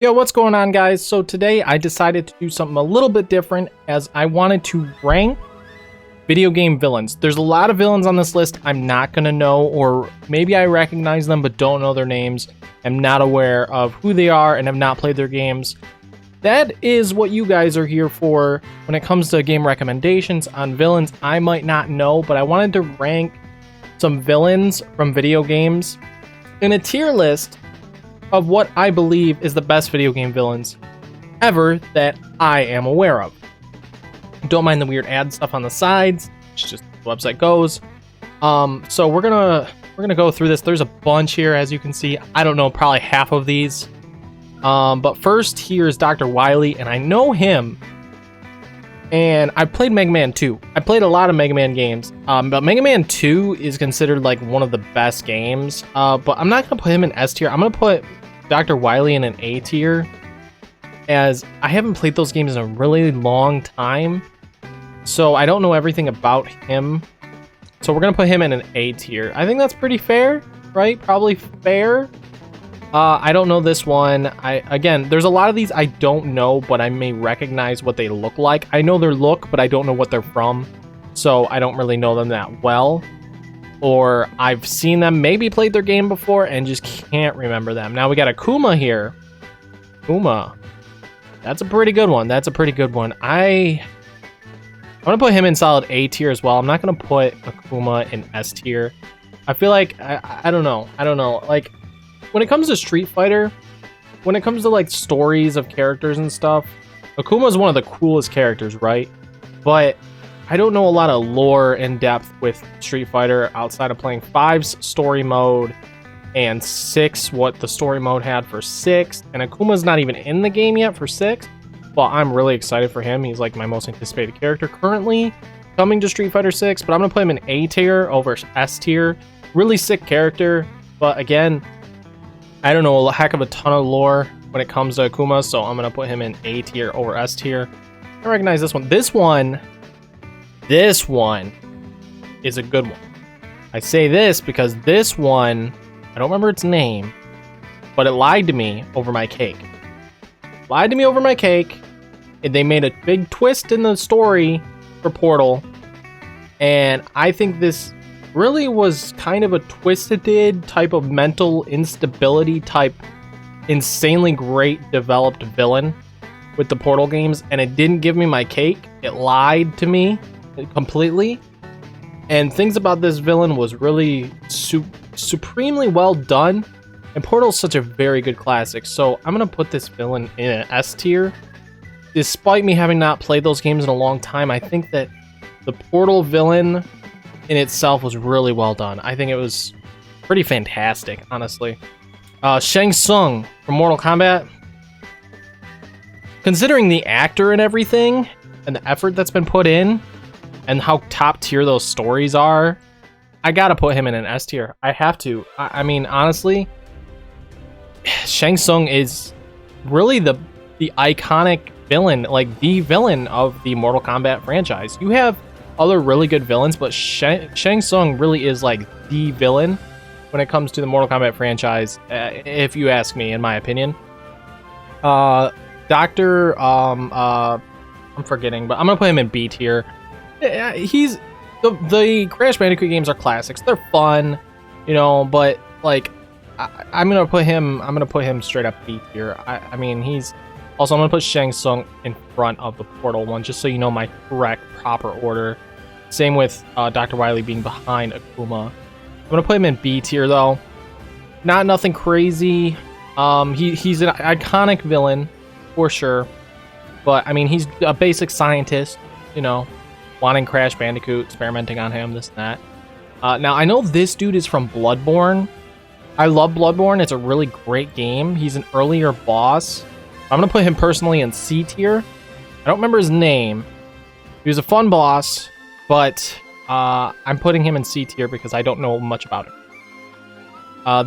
Yo, what's going on, guys? So today I decided to do something a little bit different as I wanted to rank video game villains. There's a lot of villains on this list I'm not going to know, or maybe I recognize them but don't know their names. I'm not aware of who they are and have not played their games. That is what you guys are here for when it comes to game recommendations on villains I might not know, but I wanted to rank some villains from video games in a tier list of what I believe is the best video game villains ever that I am aware of. Don't mind the weird ad stuff on the sides. It's just the website goes. So we're gonna go through this. There's a bunch here, as you can see. I don't know, probably half of these. But first here is Dr. Wily, and I know him. And I played Mega Man 2. I played a lot of Mega Man games. But Mega Man 2 is considered like one of the best games. But I'm not gonna put him in S tier. I'm gonna put Dr. Wily in an A tier, as I haven't played those games in a really long time, so I don't know everything about him. So we're gonna put him in an A tier. I think that's pretty fair, right? Probably fair. I don't know this one. Again, there's a lot of these I don't know, but I may recognize what they look like. I know their look, but I don't know what they're from, so I don't really know them that well. Or I've seen them, maybe played their game before, and just can't remember them. Now we got Akuma here. Akuma. That's a pretty good one. That's a pretty good one. I'm going to put him in solid A tier as well. I'm not going to put Akuma in S tier. I feel like, I don't know. I don't know. Like, when it comes to Street Fighter, when it comes to, like, stories of characters and stuff, Akuma is one of the coolest characters, right? But I don't know a lot of lore in depth with Street Fighter outside of playing 5's story mode and 6, what the story mode had for 6. And Akuma's not even in the game yet for 6. Well, I'm really excited for him. He's like my most anticipated character currently coming to Street Fighter 6. But I'm going to put him in A tier over S tier. Really sick character. But again, I don't know a heck of a ton of lore when it comes to Akuma. So I'm going to put him in A tier over S tier. I recognize this one. This one is a good one. I say this because this one, I don't remember its name, but it lied to me over my cake. Lied to me over my cake, and they made a big twist in the story for Portal, and I think this really was kind of a twisted type of mental instability type, insanely great developed villain with the Portal games, and it didn't give me my cake. It lied to me completely, and things about this villain was really supremely well done, and Portal's such a very good classic, so I'm gonna put this villain in an S tier. Despite me having not played those games in a long time, I think that the Portal villain in itself was really well done. I think it was pretty fantastic, honestly. Shang Tsung from Mortal Kombat, considering the actor and everything and the effort that's been put in and how top tier those stories are, I gotta put him in an S tier. I have to. I mean, honestly, Shang Tsung is really the iconic villain, like the villain of the Mortal Kombat franchise. You have other really good villains, but Shang Tsung really is like the villain when it comes to the Mortal Kombat franchise, if you ask me, in my opinion. I'm forgetting, but I'm gonna put him in B tier. He's the Crash Bandicoot games are classics. They're fun, you know, but like I'm gonna put him straight up B tier. I mean, he's also, I'm gonna put Shang Tsung in front of the Portal one, just so you know my correct proper order. Same with Dr. Wily being behind Akuma. I'm gonna put him in B tier though. Nothing crazy. He's an iconic villain for sure, but I mean, he's a basic scientist, you know, wanting Crash Bandicoot, experimenting on him, this and that. Now, I know this dude is from Bloodborne. I love Bloodborne. It's a really great game. He's an earlier boss. I'm going to put him personally in C tier. I don't remember his name. He was a fun boss, but I'm putting him in C tier because I don't know much about him.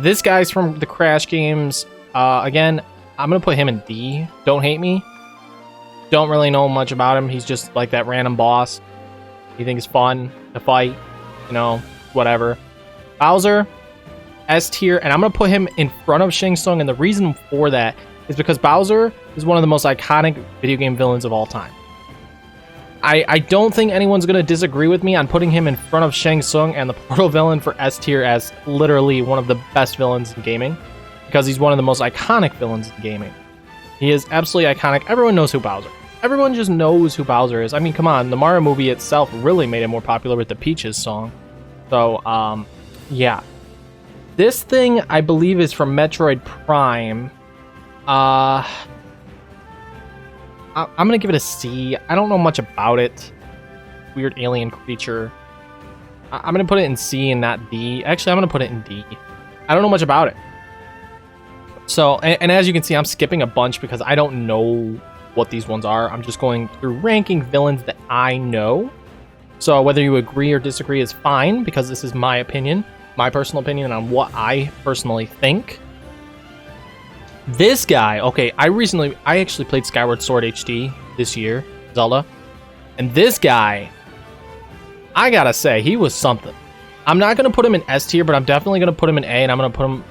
This guy's from the Crash games. Again, I'm going to put him in D. Don't hate me. Don't really know much about him. He's just like that random boss. You think it's fun to fight, you know, whatever. Bowser, S tier, and I'm going to put him in front of Shang Tsung, and the reason for that is because Bowser is one of the most iconic video game villains of all time. I don't think anyone's going to disagree with me on putting him in front of Shang Tsung and the Portal villain for S tier as literally one of the best villains in gaming, because he's one of the most iconic villains in gaming. He is absolutely iconic. Everyone knows who Bowser is. Everyone just knows who Bowser is. I mean, come on, the Mario movie itself really made it more popular with the Peaches song. So, yeah. This thing, I believe, is from Metroid Prime. I'm gonna give it a C. I don't know much about it. Weird alien creature. I'm gonna put it in C and not D. Actually, I'm gonna put it in D. I don't know much about it. So, and as you can see, I'm skipping a bunch because I don't know what these ones are. I'm just going through ranking villains that I know. So whether you agree or disagree is fine, because this is my opinion, my personal opinion on what I personally think. This guy, okay, I actually played Skyward Sword HD this year, Zelda, and this guy, I gotta say, he was something. I'm not gonna put him in S tier, but I'm definitely gonna put him in A, and I'm gonna put him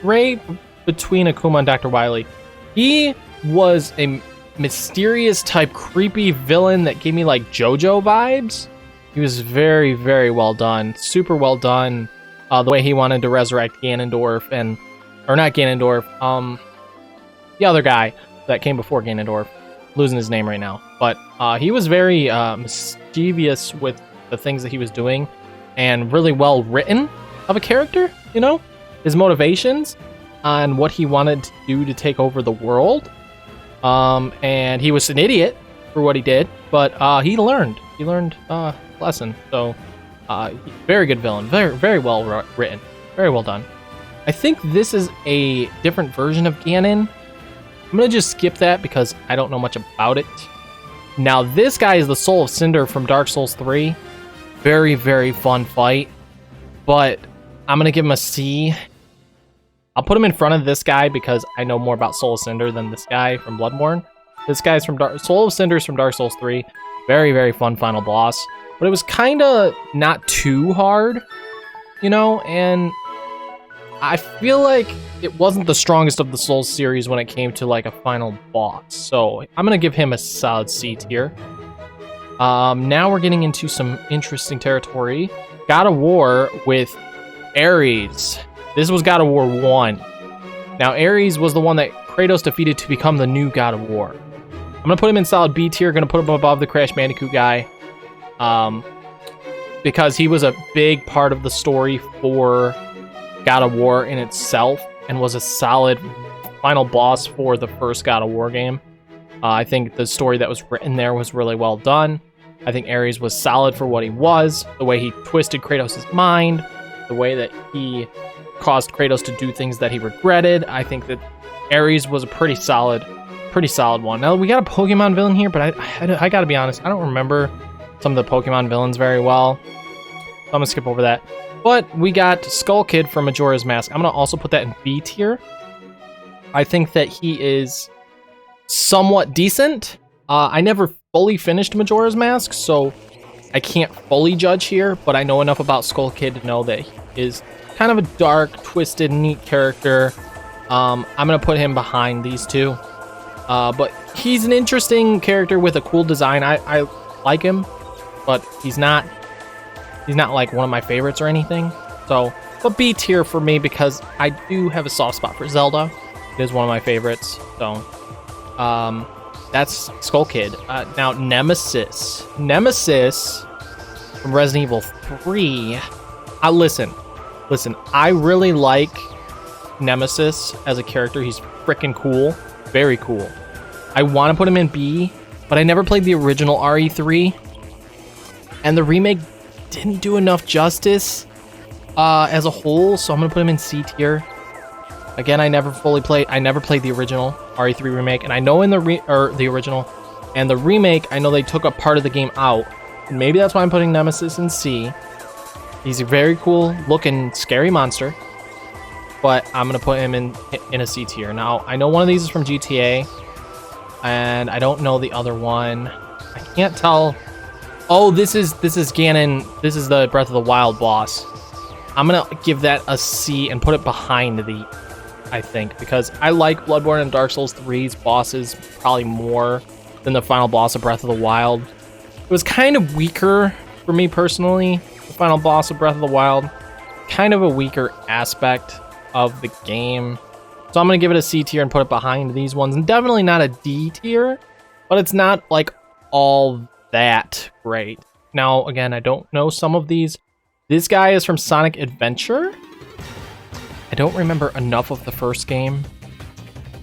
right between Akuma and Dr. Wily. He was a mysterious type creepy villain that gave me like JoJo vibes. He was very, very well done, super well done. The way he wanted to resurrect Ganondorf or not Ganondorf, the other guy that came before Ganondorf, losing his name right now. But he was very mischievous with the things that he was doing, and really well written of a character, you know? His motivations on what he wanted to do to take over the world. And he was an idiot for what he did, but he learned a lesson. So very good villain, very, very well written, very well done. I think this is a different version of Ganon. I'm gonna just skip that because I don't know much about it. Now this guy is the Soul of Cinder from Dark Souls 3. Very, very fun fight, but I'm gonna give him a C. I'll put him in front of this guy because I know more about Soul of Cinder than this guy from Bloodborne. This guy's from Soul of Cinder's from Dark Souls 3. Very, very fun final boss, but it was kind of not too hard, you know, and I feel like it wasn't the strongest of the Souls series when it came to like a final boss. So I'm gonna give him a solid C tier. Now we're getting into some interesting territory. God of War with Ares. This was God of War 1. Now Ares was the one that Kratos defeated to become the new God of War. I'm gonna put him in solid B tier. Gonna put him above the Crash Bandicoot guy, because he was a big part of the story for God of War in itself, and was a solid final boss for the first God of War game. I think the story that was written there was really well done. I think Ares was solid for what he was, the way he twisted Kratos' mind, the way that he caused Kratos to do things that he regretted. I think that Ares was a pretty solid one. Now we got a Pokemon villain here, but I gotta be honest, I don't remember some of the Pokemon villains very well, so I'm gonna skip over that. But we got Skull Kid from Majora's Mask. I'm gonna also put that in B tier. I think that he is somewhat decent. I never fully finished Majora's Mask, so I can't fully judge here, but I know enough about Skull Kid to know that he is kind of a dark, twisted, neat character. I'm gonna put him behind these two. But he's an interesting character with a cool design. I like him, but he's not like one of my favorites or anything. So, but B tier for me because I do have a soft spot for Zelda. It is one of my favorites. So, that's Skull Kid. Now Nemesis from Resident Evil 3. Listen, I really like Nemesis as a character. He's freaking cool, very cool. I want to put him in B, but I never played the original RE3, and the remake didn't do enough justice as a whole, so I'm gonna put him in C tier. Again, I never played the original RE3 remake, and I know in the original and the remake, I know they took a part of the game out, and maybe that's why I'm putting Nemesis in C. He's a very cool looking scary monster, but I'm gonna put him in a C tier. Now I know one of these is from GTA, and I don't know the other one. I can't tell. Oh, this is Ganon. This is the Breath of the Wild boss. I'm gonna give that a C and put it behind the I think, because I like Bloodborne and Dark Souls 3's bosses probably more than the final boss of Breath of the Wild. It was kind of weaker for me personally, the final boss of Breath of the Wild. Kind of a weaker aspect of the game. So I'm going to give it a C tier and put it behind these ones. And definitely not a D tier, but it's not like all that great. Now, again, I don't know some of these. This guy is from Sonic Adventure. I don't remember enough of the first game,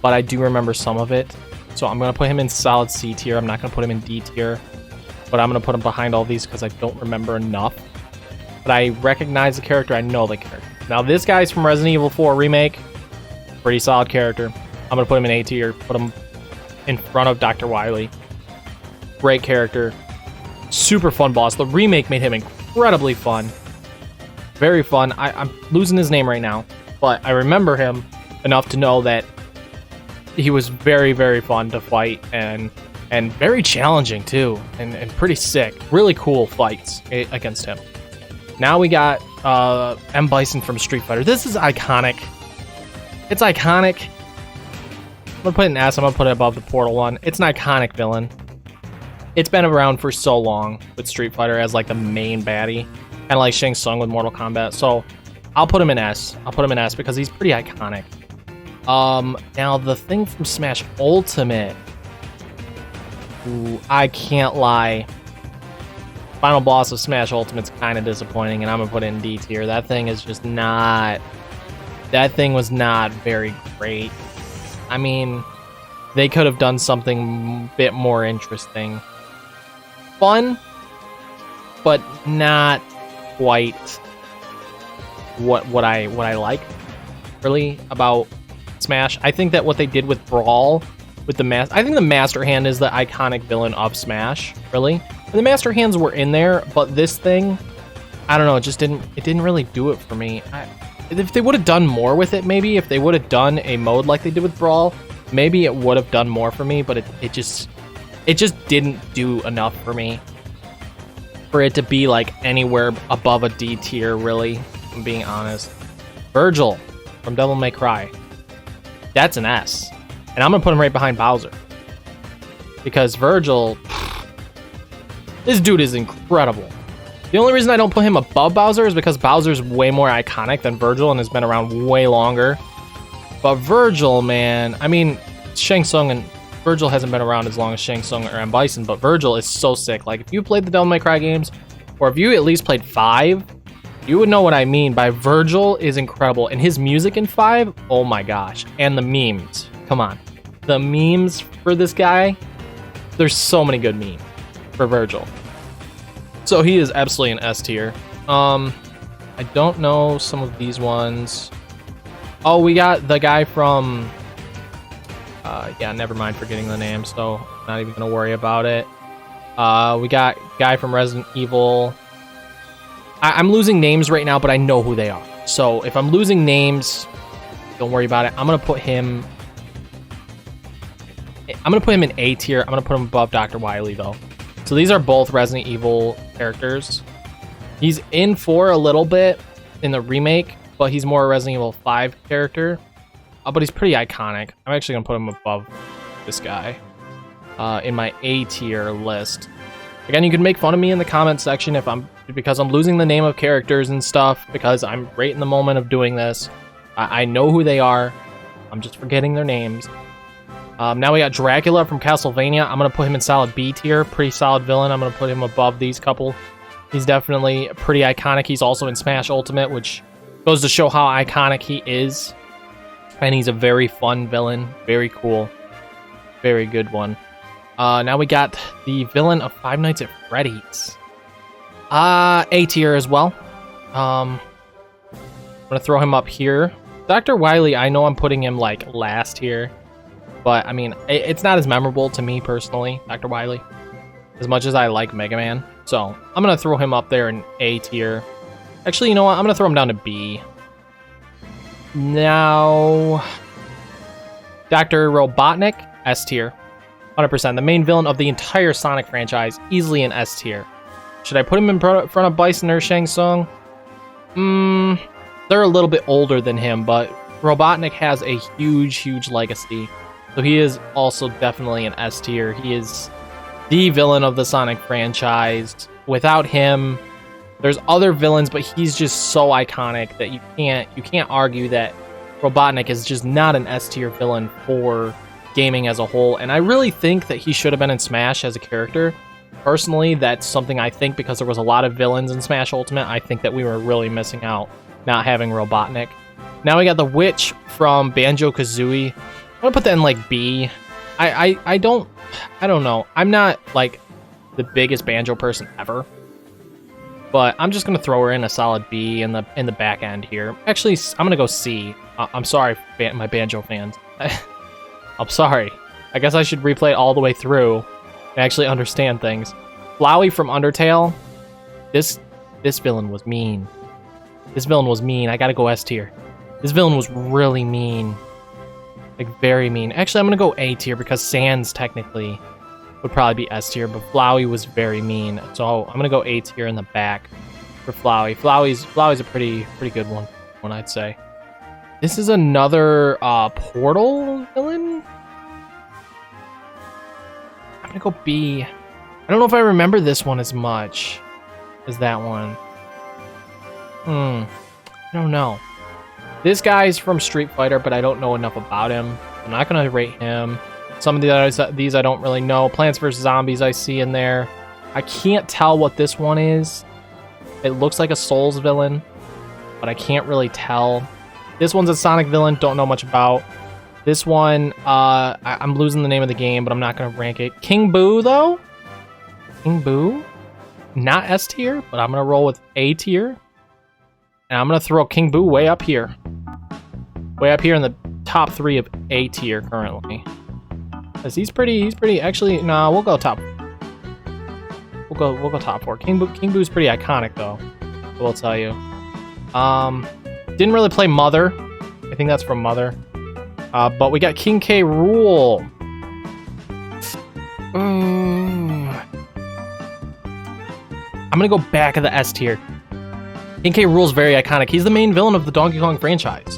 but I do remember some of it. So I'm going to put him in solid C tier. I'm not going to put him in D tier, but I'm going to put him behind all these because I don't remember enough. But I recognize the character. I know the character. Now, this guy's from Resident Evil 4 Remake. Pretty solid character. I'm going to put him in A tier. Put him in front of Dr. Wily. Great character. Super fun boss. The remake made him incredibly fun. Very fun. I'm losing his name right now, but I remember him enough to know that he was very, very fun to fight and very challenging too, and pretty sick. Really cool fights against him. Now we got M. Bison from Street Fighter. This is iconic. It's iconic. I'm gonna put it in S. I'm gonna put it above the Portal one. It's an iconic villain. It's been around for so long with Street Fighter as like the main baddie, kind of like Shang Tsung with Mortal Kombat. So I'll put him in S. I'll put him in S because he's pretty iconic. Now the thing from Smash Ultimate. Ooh, I can't lie. Final boss of Smash Ultimate's kind of disappointing, and I'm gonna put it in D tier. That thing is just not. That thing was not very great. I mean, they could have done something a bit more interesting. Fun, but not quite what I like really about Smash. I think that what they did with Brawl, with the I think the Master Hand is the iconic villain of Smash, really. And the Master Hands were in there, but this thing, I don't know, it didn't really do it for me. If they would have done more with it, maybe if they would have done a mode like they did with Brawl, maybe it would have done more for me, but it just didn't do enough for me for it to be like anywhere above a D tier, really, if I'm being honest. Virgil from Devil May Cry. That's an S. And I'm going to put him right behind Bowser. Because Virgil, this dude is incredible. The only reason I don't put him above Bowser is because Bowser's way more iconic than Virgil and has been around way longer. But Virgil, man, I mean, Shang Tsung and Virgil hasn't been around as long as Shang Tsung or M. Bison, but Virgil is so sick. Like, if you played the Devil May Cry games, or if you at least played 5, you would know what I mean by Virgil is incredible. And his music in 5, oh my gosh. And the memes, come on. The memes for this guy, there's so many good memes for Virgil. So he is absolutely an S tier. I don't know some of these ones. Oh, we got the guy from... yeah, never mind forgetting the name, so not even going to worry about it. We got guy from Resident Evil. I'm losing names right now, but I know who they are. So if I'm losing names, don't worry about it. I'm going to put him in A tier. I'm going to put him above Dr. Wily, though. So these are both Resident Evil characters. He's in 4 a little bit in the remake, but he's more a Resident Evil 5 character. But he's pretty iconic. I'm actually going to put him above this guy in my A tier list. Again, you can make fun of me in the comment section because I'm losing the name of characters and stuff, because I'm right in the moment of doing this. I know who they are. I'm just forgetting their names. Now we got Dracula from Castlevania. I'm going to put him in solid B tier. Pretty solid villain. I'm going to put him above these couple. He's definitely pretty iconic. He's also in Smash Ultimate, which goes to show how iconic he is. And he's a very fun villain. Very cool. Very good one. Now we got the villain of Five Nights at Freddy's. A tier as well. I'm going to throw him up here. Dr. Wily, I know I'm putting him like last here. But, I mean, it's not as memorable to me personally, Dr. Wily, as much as I like Mega Man. So, I'm going to throw him up there in A tier. Actually, you know what? I'm going to throw him down to B. Now, Dr. Robotnik, S tier. 100%. The main villain of the entire Sonic franchise, easily an S tier. Should I put him in front of Bison or Shang Tsung? They're a little bit older than him, but Robotnik has a huge legacy. So he is also definitely an S tier. He is the villain of the Sonic franchise. Without him, there's other villains, but he's just so iconic that you can't argue that Robotnik is just not an S tier villain for gaming as a whole. And I really think that he should have been in Smash as a character. Personally, that's something I think, because there was a lot of villains in Smash Ultimate. I think that we were really missing out not having Robotnik. Now we got the Witch from Banjo-Kazooie. I'm gonna put that in like B. I don't know. I'm not like the biggest Banjo person ever, but I'm just gonna throw her in a solid B in the back end here. Actually, I'm gonna go C. I'm sorry, my Banjo fans. I'm sorry. I guess I should replay it all the way through and actually understand things. Flowey from Undertale. This villain was mean. This villain was mean. I gotta go S tier. This villain was really mean. Like, very mean. Actually, I'm gonna go A tier because Sans technically would probably be S tier, but Flowey was very mean. So I'm gonna go A tier in the back for Flowey. Flowey's a pretty good one, I'd say. This is another Portal villain? I'm gonna go B. I don't know if I remember this one as much as that one. I don't know. This guy's from Street Fighter, but I don't know enough about him. I'm not gonna rate him. Some of these I don't really know. Plants vs. Zombies I see in there. I can't tell what this one is. It looks like a Souls villain, but I can't really tell. This one's a Sonic villain, don't know much about. This one, I'm losing the name of the game, but I'm not gonna rank it. King Boo, though? King Boo? Not S tier, but I'm gonna roll with A tier. And I'm gonna throw King Boo way up here. Way up here in the top 3 of A tier currently. Cause he's pretty, actually, nah, we'll go top. We'll go top 4. King Boo's pretty iconic though, I will tell you. Didn't really play Mother. I think that's from Mother. But we got King K. Rool. I'm gonna go back of the S tier. King K. Rool's very iconic. He's the main villain of the Donkey Kong franchise.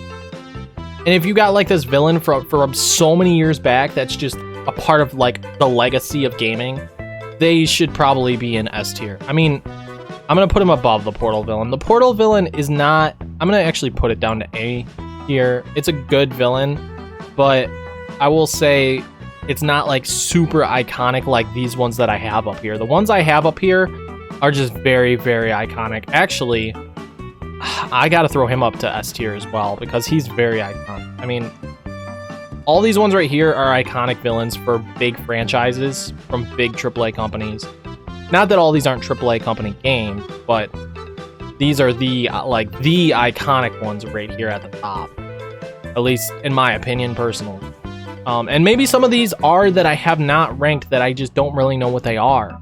And if you got like this villain from so many years back, that's just a part of like the legacy of gaming, they should probably be in S tier. I mean, I'm gonna put him above the Portal villain. The Portal villain is not, I'm gonna actually put it down to A here. It's a good villain, but I will say it's not like super iconic like these ones that I have up here. The ones I have up here are just very iconic. Actually, I gotta throw him up to S tier as well because he's very iconic. I mean, all these ones right here are iconic villains for big franchises from big AAA companies. Not that all these aren't AAA company games, but these are the the iconic ones right here at the top. At least in my opinion, personally. And maybe some of these are that I have not ranked that I just don't really know what they are.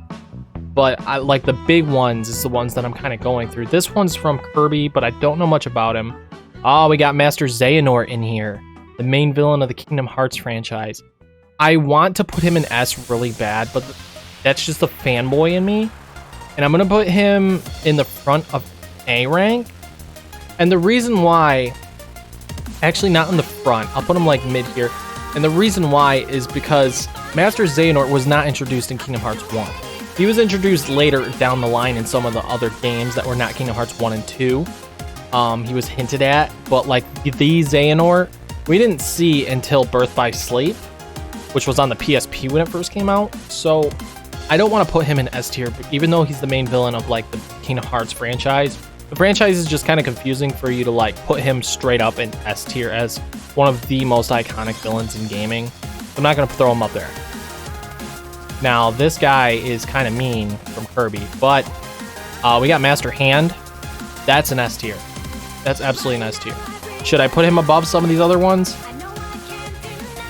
But I like the big ones is the ones that I'm kind of going through. This one's from Kirby, but I don't know much about him. Oh, we got Master Xehanort in here, the main villain of the Kingdom Hearts franchise. I want to put him in S really bad, but that's just the fanboy in me. And I'm going to put him in the front of A rank. And the reason why, actually not in the front, I'll put him like mid here. And the reason why is because Master Xehanort was not introduced in Kingdom Hearts 1. He was introduced later down the line in some of the other games that were not Kingdom Hearts 1 and 2. He was hinted at, but like the Xehanort, we didn't see until Birth by Sleep, which was on the PSP when it first came out. So I don't want to put him in S tier, even though he's the main villain of like the Kingdom Hearts franchise. The franchise is just kind of confusing for you to like put him straight up in S tier as one of the most iconic villains in gaming. I'm not going to throw him up there. Now, this guy is kind of mean from Kirby, but we got Master Hand. That's an S tier. That's absolutely an S tier. Should I put him above some of these other ones?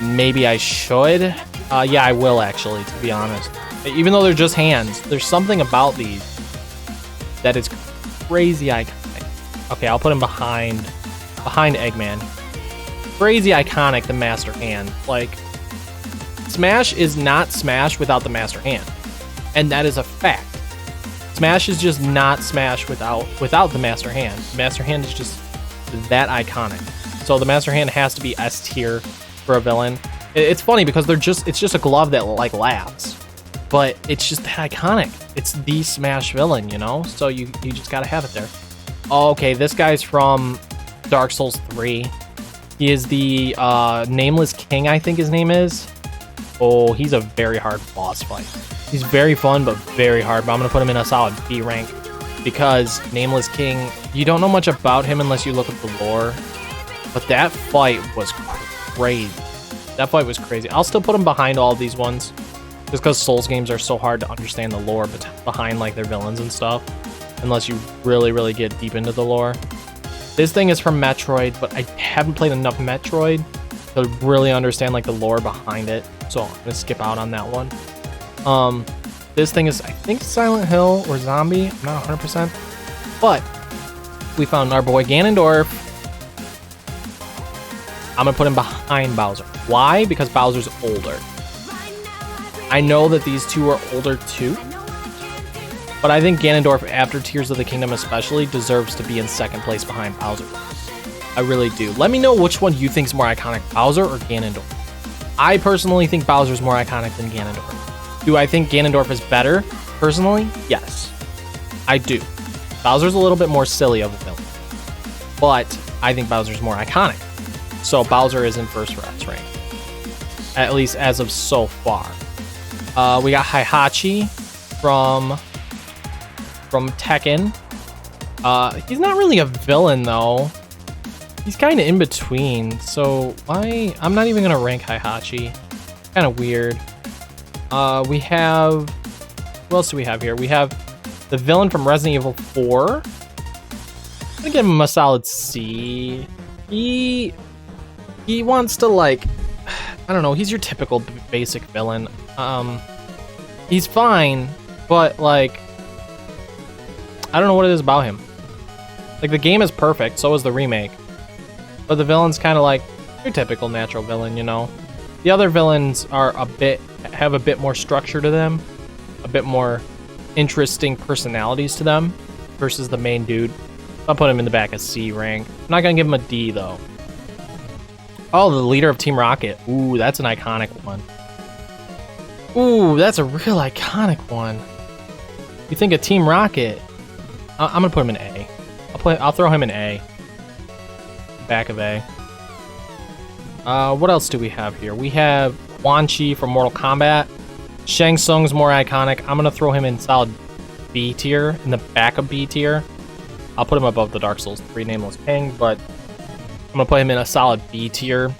Maybe I should. Yeah, I will actually, to be honest. Even though they're just hands, there's something about these that is crazy iconic. Okay, I'll put him behind Eggman. Crazy iconic, the Master Hand. Like, Smash is not Smash without the Master Hand, and that is a fact. Smash is just not Smash without the Master Hand. The Master Hand is just that iconic. So the Master Hand has to be S tier for a villain. It's funny because it's just a glove that like laughs, but it's just that iconic. It's the Smash villain, you know? So you just gotta have it there. Okay, this guy's from Dark Souls 3. He is the Nameless King, I think his name is. Oh, he's a very hard boss fight. He's very fun, but very hard. But I'm gonna put him in a solid B rank because Nameless King, you don't know much about him unless you look at the lore. But that fight was crazy. That fight was crazy. I'll still put him behind all of these ones, just because Souls games are so hard to understand the lore behind like their villains and stuff, unless you really get deep into the lore. This thing is from Metroid, but I haven't played enough Metroid to really understand like the lore behind it, so I'm gonna skip out on that one. This thing is, I think, Silent Hill or Zombie. I'm not 100%, but we found our boy Ganondorf. I'm gonna put him behind Bowser. Why? Because Bowser's older. I know that these two are older too, but I think Ganondorf, after Tears of the Kingdom especially, deserves to be in second place behind Bowser. I really do. Let me know which one you think is more iconic, Bowser or Ganondorf. I personally think Bowser's more iconic than Ganondorf. Do I think Ganondorf is better? Personally, yes. I do. Bowser's a little bit more silly of a villain, but I think Bowser's more iconic. So Bowser is in first for S rank, at least as of so far. We got Heihachi from Tekken. He's not really a villain though. He's kind of in between. So why? I'm not even gonna rank Heihachi. Kind of weird. We have, what else do we have here? We have the villain from Resident Evil 4. I'm gonna give him a solid C. He wants to, like, I don't know, he's your typical basic villain. He's fine, but like, I don't know what it is about him. Like, the game is perfect, so is the remake, but the villain's kind of like your typical natural villain, you know. The other villains are have a bit more structure to them, a bit more interesting personalities to them versus the main dude. I'll put him in the back of C rank. I'm not gonna give him a D though. Oh, the leader of Team Rocket. Ooh, that's an iconic one. Ooh, that's a real iconic one. You think of Team Rocket? I'm gonna put him in A. I'll throw him in A. Back of A. What else do we have here? We have Quan Chi from Mortal Kombat. Shang Tsung's more iconic. I'm gonna throw him in solid B tier, in the back of B tier. I'll put him above the Dark Souls 3 Nameless King, but I'm gonna put him in a solid B tier.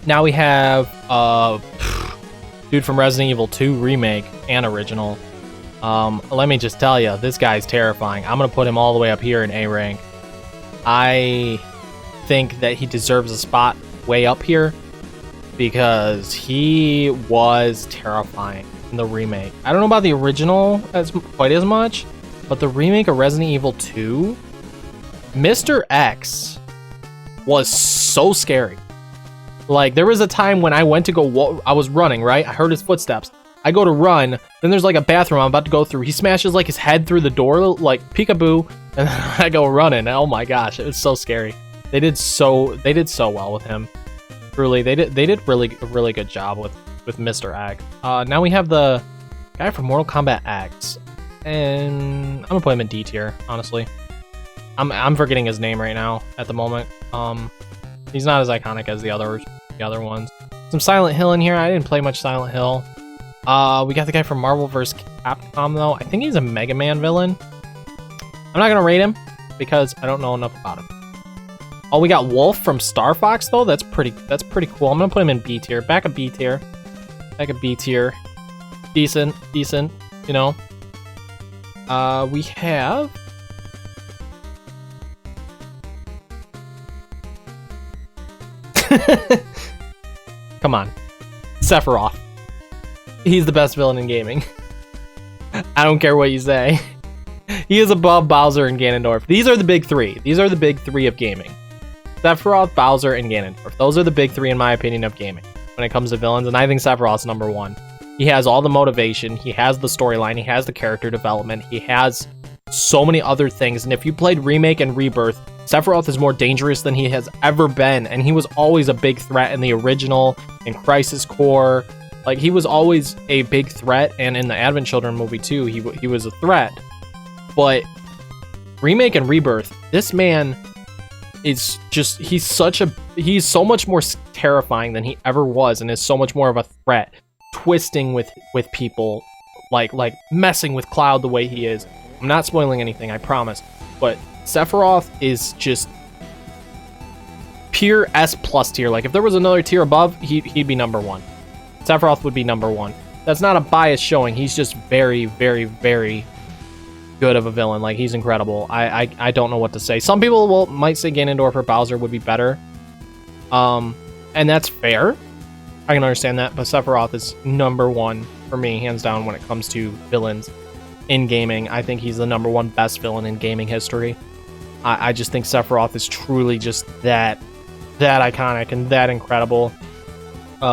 Now we have dude from Resident Evil 2 remake and original. Let me just tell you, this guy's terrifying. I'm gonna put him all the way up here in A rank. I think that he deserves a spot way up here because he was terrifying in the remake. I don't know about the original quite as much, but the remake of Resident Evil 2, Mr. X was so scary. Like, there was a time when I went to go, I was running, right? I heard his footsteps. I go to run, then there's like a bathroom I'm about to go through. He smashes like his head through the door, like peekaboo, and then I go running. Oh my gosh, it was so scary. They did so well with him. Truly, they did a really good job with Mr. X. Now we have the guy from Mortal Kombat X, and I'm gonna put him in D tier, honestly. I'm forgetting his name right now at the moment. He's not as iconic as the other ones. Some Silent Hill in here. I didn't play much Silent Hill. We got the guy from Marvel vs. Capcom though. I think he's a Mega Man villain. I'm not gonna rate him because I don't know enough about him. Oh, we got Wolf from Star Fox though. That's pretty cool. I'm gonna put him in B tier. Back of B tier. Back of B tier. Decent, you know. We have come on, Sephiroth. He's the best villain in gaming. I don't care what you say. He is above Bowser and Ganondorf. These are the big three. These are the big three of gaming. Sephiroth, Bowser, and Ganondorf. Those are the big three in my opinion of gaming when it comes to villains, and I think Sephiroth's number one. He has all the motivation, he has the storyline, he has the character development, he has so many other things, and if you played Remake and Rebirth, Sephiroth is more dangerous than he has ever been, and he was always a big threat in the original, in Crisis Core. Like, he was always a big threat, and in the Advent Children movie too, he was a threat. But Remake and Rebirth, this man is just, he's so much more terrifying than he ever was, and is so much more of a threat, twisting with people, like messing with Cloud the way he is. I'm not spoiling anything, I promise, but Sephiroth is just pure S+ tier. Like, if there was another tier above, he'd be number 1. Sephiroth would be number 1. That's not a bias showing. He's just very, very, very good of a villain. Like, he's incredible. I don't know what to say. Some people might say Ganondorf or Bowser would be better. And that's fair. I can understand that, but Sephiroth is number 1 for me, hands down, when it comes to villains in gaming. I think he's the number 1 best villain in gaming history. I just think Sephiroth is truly just that iconic and that incredible.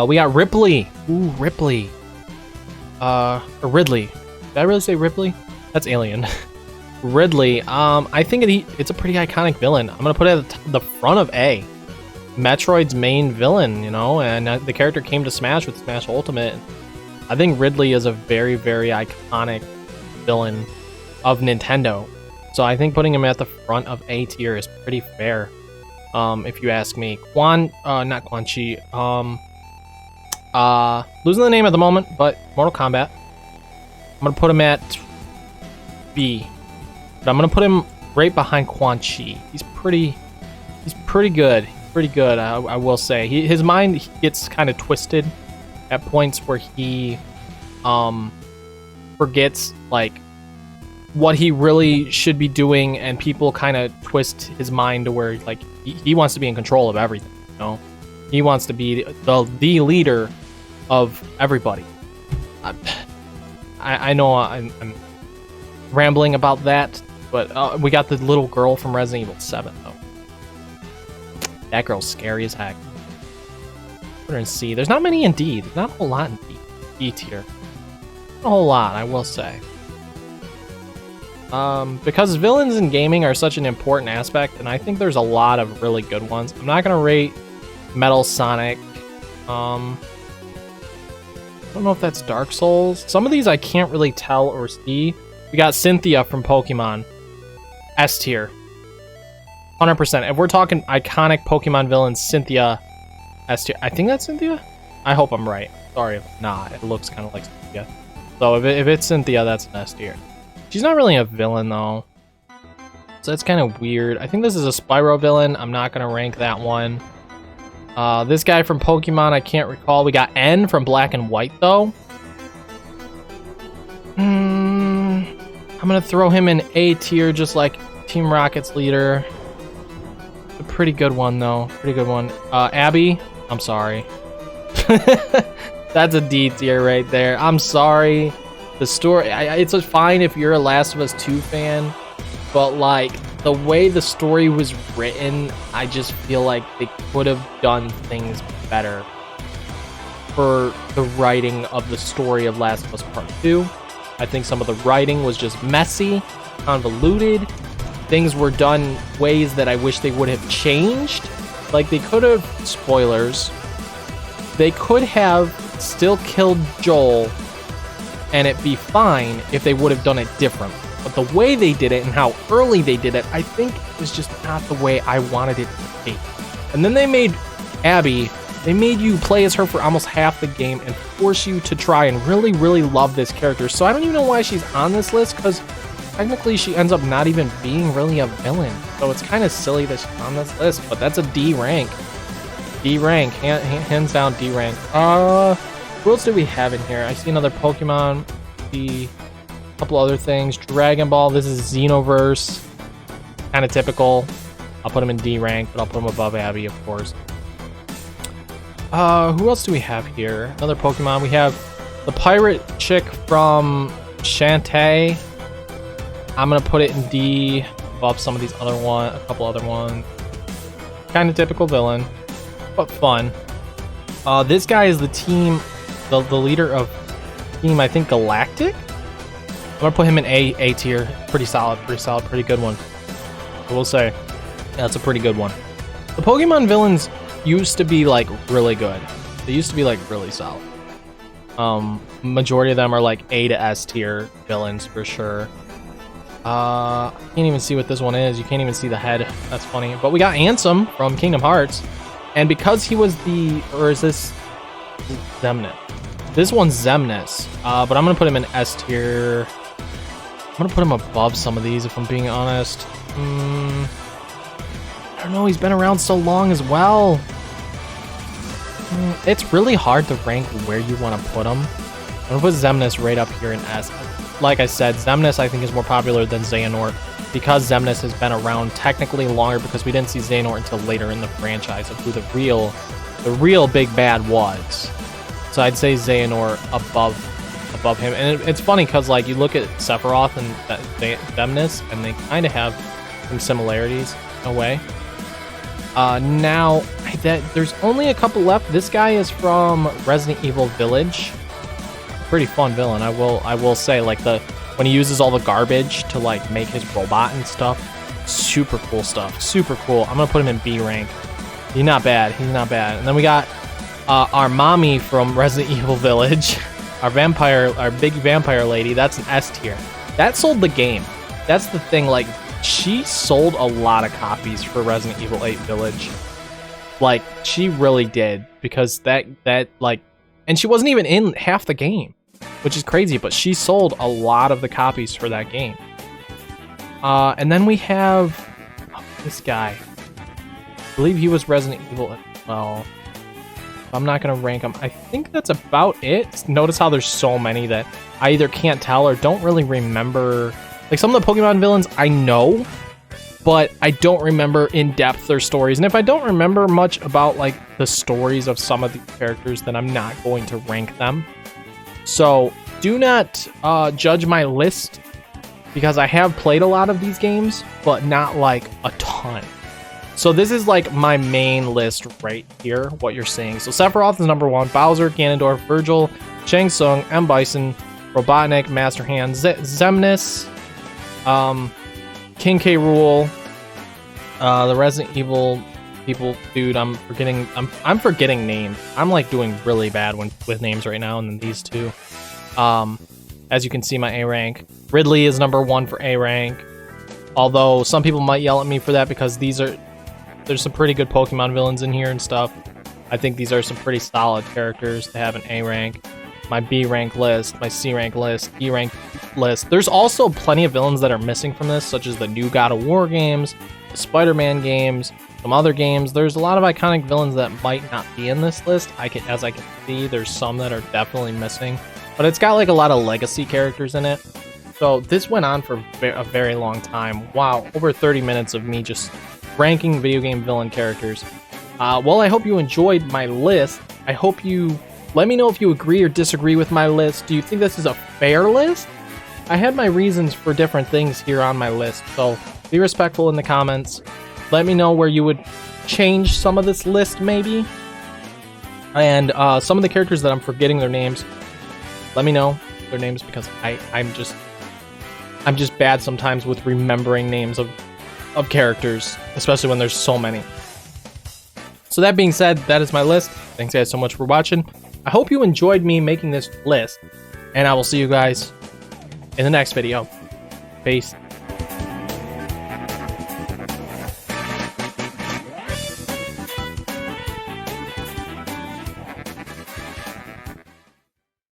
We got Ripley. Ooh, Ripley. Or Ridley. Did I really say Ripley? That's Alien. Ridley. I think it's a pretty iconic villain. I'm gonna put it at the front of A. Metroid's main villain, you know, and the character came to Smash with Smash Ultimate. I think Ridley is a very, very iconic villain of Nintendo. So I think putting him at the front of A tier is pretty fair, if you ask me. Not Quan Chi. Losing the name at the moment, but Mortal Kombat. I'm gonna put him at B, but I'm gonna put him right behind Quan Chi. He's pretty good. Pretty good, I will say. His mind gets kind of twisted at points where he forgets like what he really should be doing, and people kind of twist his mind to where like he wants to be in control of everything, you know? He wants to be the leader of everybody. I know I'm rambling about that, but we got the little girl from Resident Evil 7 though. That girl's scary as heck. Put her in C. There's not many in D. There's not a whole lot in D tier. Not a whole lot, I will say. Because villains in gaming are such an important aspect, and I think there's a lot of really good ones. I'm not gonna rate Metal Sonic. I don't know if that's Dark Souls. Some of these I can't really tell or see. We got Cynthia from Pokemon. S tier. 100%. If we're talking iconic Pokemon villains, Cynthia, S tier. I think that's Cynthia? I hope I'm right. Sorry if not. It looks kind of like Cynthia. So if it's Cynthia, that's an S tier. She's not really a villain, though. So that's kind of weird. I think this is a Spyro villain. I'm not going to rank that one. This guy from Pokemon, I can't recall. We got N from Black and White, though. I'm going to throw him in A tier, just like Team Rocket's leader. A pretty good one, though. Pretty good one. Abby, I'm sorry. That's a D tier right there. I'm sorry. The story, it's fine if you're a Last of Us 2 fan, but like the way the story was written, I just feel like they could have done things better for the writing of the story of Last of Us Part 2. I think some of the writing was just messy, convoluted. Things were done ways that I wish they would have changed. Like they could have, spoilers, they could have still killed Joel and it be fine if they would have done it differently. But the way they did it and how early they did it, I think is just not the way I wanted it to be. And then they made Abby, they made you play as her for almost half the game and force you to try and really, really love this character. So I don't even know why she's on this list, because technically she ends up not even being really a villain. So it's kind of silly that she's on this list, but that's a D rank. D rank, hands down D rank. What else do we have in here? I see another Pokemon, a couple other things. Dragon Ball, this is Xenoverse. Kind of typical. I'll put him in D rank, but I'll put him above Abby, of course. Who else do we have here? Another Pokemon. We have the pirate chick from Shantae. I'm gonna put it in D above some of these other a couple other ones. Kind of typical villain, but fun. This guy is the team, the leader of team, I think Galactic. I'm gonna put him in A tier. Pretty solid, pretty good one. I will say. That's a pretty good one. The Pokemon villains used to be like really good. They used to be like really solid. Majority of them are like A to S tier villains for sure. I can't even see what this one is. You can't even see the head. That's funny. But we got Ansem from Kingdom Hearts. And because he was or is this Xemnas? This one's Xemnas. But I'm going to put him in S tier. I'm going to put him above some of these if I'm being honest. I don't know. He's been around so long as well. It's really hard to rank where you want to put him. I'm going to put Xemnas right up here in S. Like I said, Xemnas I think is more popular than Xehanort because Xemnas has been around technically longer because we didn't see Xehanort until later in the franchise of who the real big bad was. So I'd say Xehanort above him. And it's funny because like you look at Sephiroth and Xemnas and they kind of have some similarities in a way. Now there's only a couple left. This guy is from Resident Evil Village. Pretty fun villain, I will say. Like when he uses all the garbage to like make his robot and stuff, super cool stuff. Super cool. I'm gonna put him in B rank. He's not bad. And then we got our mommy from Resident Evil Village, our big vampire lady. That's an S tier. That sold the game. That's the thing. Like she sold a lot of copies for Resident Evil 8 Village. Like she really did because that like, and she wasn't even in half the game, which is crazy, but she sold a lot of the copies for that game. And then we have this guy. I believe he was Resident Evil as well. I'm not going to rank him. I think that's about it. Notice how there's so many that I either can't tell or don't really remember. Like some of the Pokemon villains I know, but I don't remember in depth their stories. And if I don't remember much about like the stories of some of the characters, then I'm not going to rank them. So do not judge my list because I have played a lot of these games, but not like a ton. So this is like my main list right here, what you're seeing. So Sephiroth is number 1, Bowser, Ganondorf, Virgil, Shang Tsung, M. Bison, Robotnik, Master Hand, Xemnas, King K. Rool, the Resident Evil people. Dude, I'm forgetting names. I'm like doing really bad with names right now, and then these two. As you can see, my A rank. Ridley is number 1 for A rank. Although some people might yell at me for that because there's some pretty good Pokemon villains in here and stuff. I think these are some pretty solid characters to have an A rank. My B rank list, my C rank list, E rank list. There's also plenty of villains that are missing from this, such as the new God of War games, the Spider-Man games, some other games. There's a lot of iconic villains that might not be in this list. As I can see, there's some that are definitely missing, but it's got like a lot of legacy characters in it. So this went on for a very long time. Wow, over 30 minutes of me just ranking video game villain characters. Well, I hope you enjoyed my list. I hope you let me know if you agree or disagree with my list. Do you think this is a fair list? I had my reasons for different things here on my list, so be respectful in the comments. Let me know where you would change some of this list, maybe. And some of the characters that I'm forgetting their names, let me know their names because I'm just bad sometimes with remembering names of characters, especially when there's so many. So that being said, that is my list. Thanks guys so much for watching. I hope you enjoyed me making this list, and I will see you guys in the next video. Peace.